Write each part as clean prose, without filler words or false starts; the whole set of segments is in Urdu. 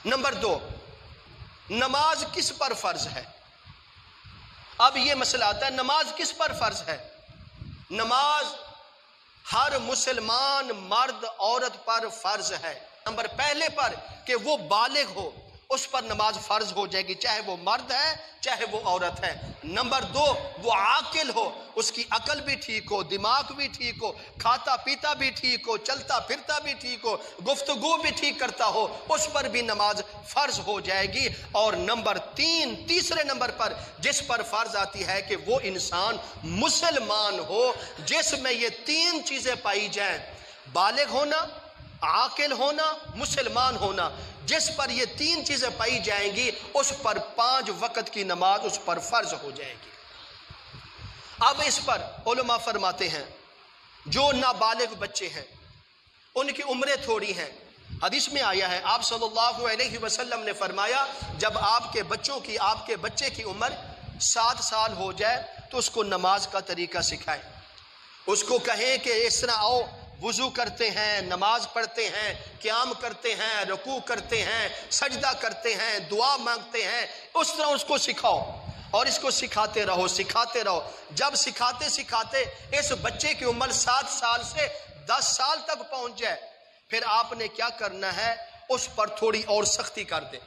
نمبر 2، نماز کس پر فرض ہے؟ اب یہ مسئلہ آتا ہے، نماز کس پر فرض ہے؟ نماز ہر مسلمان مرد عورت پر فرض ہے۔ نمبر پہلے پر کہ وہ بالغ ہو، اس پر نماز فرض ہو جائے گی، چاہے وہ مرد ہے چاہے وہ عورت ہے۔ نمبر 2، وہ عاقل ہو، اس کی عقل بھی ٹھیک ہو، دماغ بھی ٹھیک ہو، کھاتا پیتا بھی ٹھیک ہو، چلتا پھرتا بھی ٹھیک ہو، گفتگو بھی ٹھیک کرتا ہو، اس پر بھی نماز فرض ہو جائے گی۔ اور نمبر 3، تیسرے نمبر پر جس پر فرض آتی ہے کہ وہ انسان مسلمان ہو جس میں یہ 3 چیزیں پائی جائیں، بالغ ہونا، عاقل ہونا، مسلمان ہونا، جس پر یہ 3 چیزیں پائی جائیں گی اس پر 5 وقت کی نماز اس پر فرض ہو جائے گی۔ اب اس پر علماء فرماتے ہیں جو نابالغ بچے ہیں ان کی عمریں تھوڑی ہیں۔ حدیث میں آیا ہے، آپ صلی اللہ علیہ وسلم نے فرمایا جب آپ کے بچے کی عمر 7 سال ہو جائے تو اس کو نماز کا طریقہ سکھائیں، اس کو کہیں کہ اس طرح آؤ، وضو کرتے ہیں، نماز پڑھتے ہیں، قیام کرتے ہیں، رکوع کرتے ہیں، سجدہ کرتے ہیں، دعا مانگتے ہیں، اس طرح اس کو سکھاؤ اور اس کو سکھاتے رہو۔ جب سکھاتے اس بچے کی عمر 7 سال سے 10 سال تک پہنچ جائے، پھر آپ نے کیا کرنا ہے، اس پر تھوڑی اور سختی کر دیں،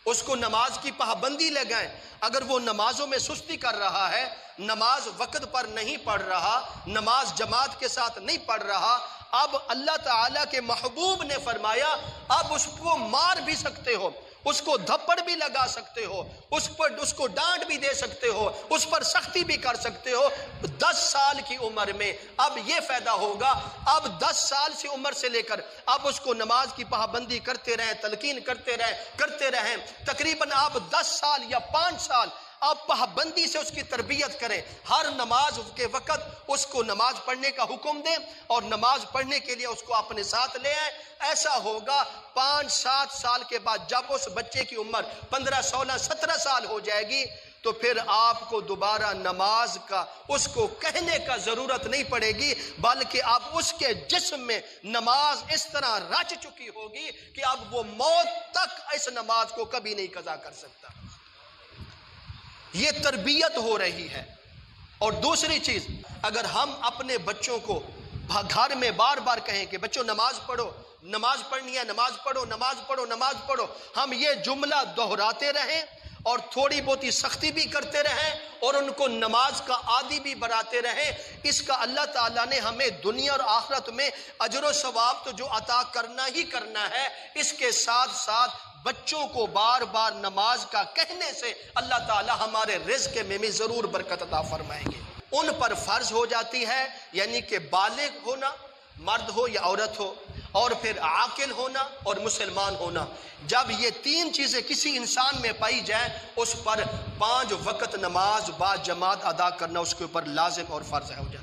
اس کو نماز کی پابندی لگائیں۔ اگر وہ نمازوں میں سستی کر رہا ہے، نماز وقت پر نہیں پڑھ رہا، نماز جماعت کے ساتھ نہیں پڑھ رہا، اب اللہ تعالیٰ کے محبوب نے فرمایا اب اس کو مار بھی سکتے ہو، اس کو دھپڑ بھی لگا سکتے ہو، اس کو ڈانٹ بھی دے سکتے ہو، اس پر سختی بھی کر سکتے ہو۔ 10 سال کی عمر میں اب یہ فائدہ ہوگا، اب 10 سال سے عمر سے لے کر اب اس کو نماز کی پابندی کرتے رہیں، تلقین کرتے رہیں، تقریباً آپ 10 سال یا 5 سال آپ پابندی سے اس کی تربیت کریں، ہر نماز کے وقت اس کو نماز پڑھنے کا حکم دیں اور نماز پڑھنے کے لیے اس کو اپنے ساتھ لے آئیں۔ ایسا ہوگا 5-7 سال کے بعد جب اس بچے کی عمر 15 16 17 سال ہو جائے گی تو پھر آپ کو دوبارہ نماز کا اس کو کہنے کا ضرورت نہیں پڑے گی، بلکہ اب اس کے جسم میں نماز اس طرح رچ چکی ہوگی کہ اب وہ موت تک اس نماز کو کبھی نہیں قضا کر سکتا۔ یہ تربیت ہو رہی ہے۔ اور دوسری چیز، اگر ہم اپنے بچوں کو گھر میں بار بار کہیں کہ بچوں نماز پڑھو، نماز پڑھنی ہے، نماز پڑھو، نماز پڑھو، نماز پڑھو، ہم یہ جملہ دہراتے رہیں اور تھوڑی بہت سختی بھی کرتے رہیں اور ان کو نماز کا عادی بھی بناتے رہیں، اس کا اللہ تعالیٰ نے ہمیں دنیا اور آخرت میں اجر و ثواب تو جو عطا کرنا ہی کرنا ہے، اس کے ساتھ ساتھ بچوں کو بار بار نماز کا کہنے سے اللہ تعالیٰ ہمارے رزق میں بھی ضرور برکت عطا فرمائیں گے۔ ان پر فرض ہو جاتی ہے، یعنی کہ بالغ ہونا، مرد ہو یا عورت ہو، اور پھر عاقل ہونا اور مسلمان ہونا۔ جب یہ 3 چیزیں کسی انسان میں پائی جائیں اس پر 5 وقت نماز با جماعت ادا کرنا اس کے اوپر لازم اور فرض ہو جائے۔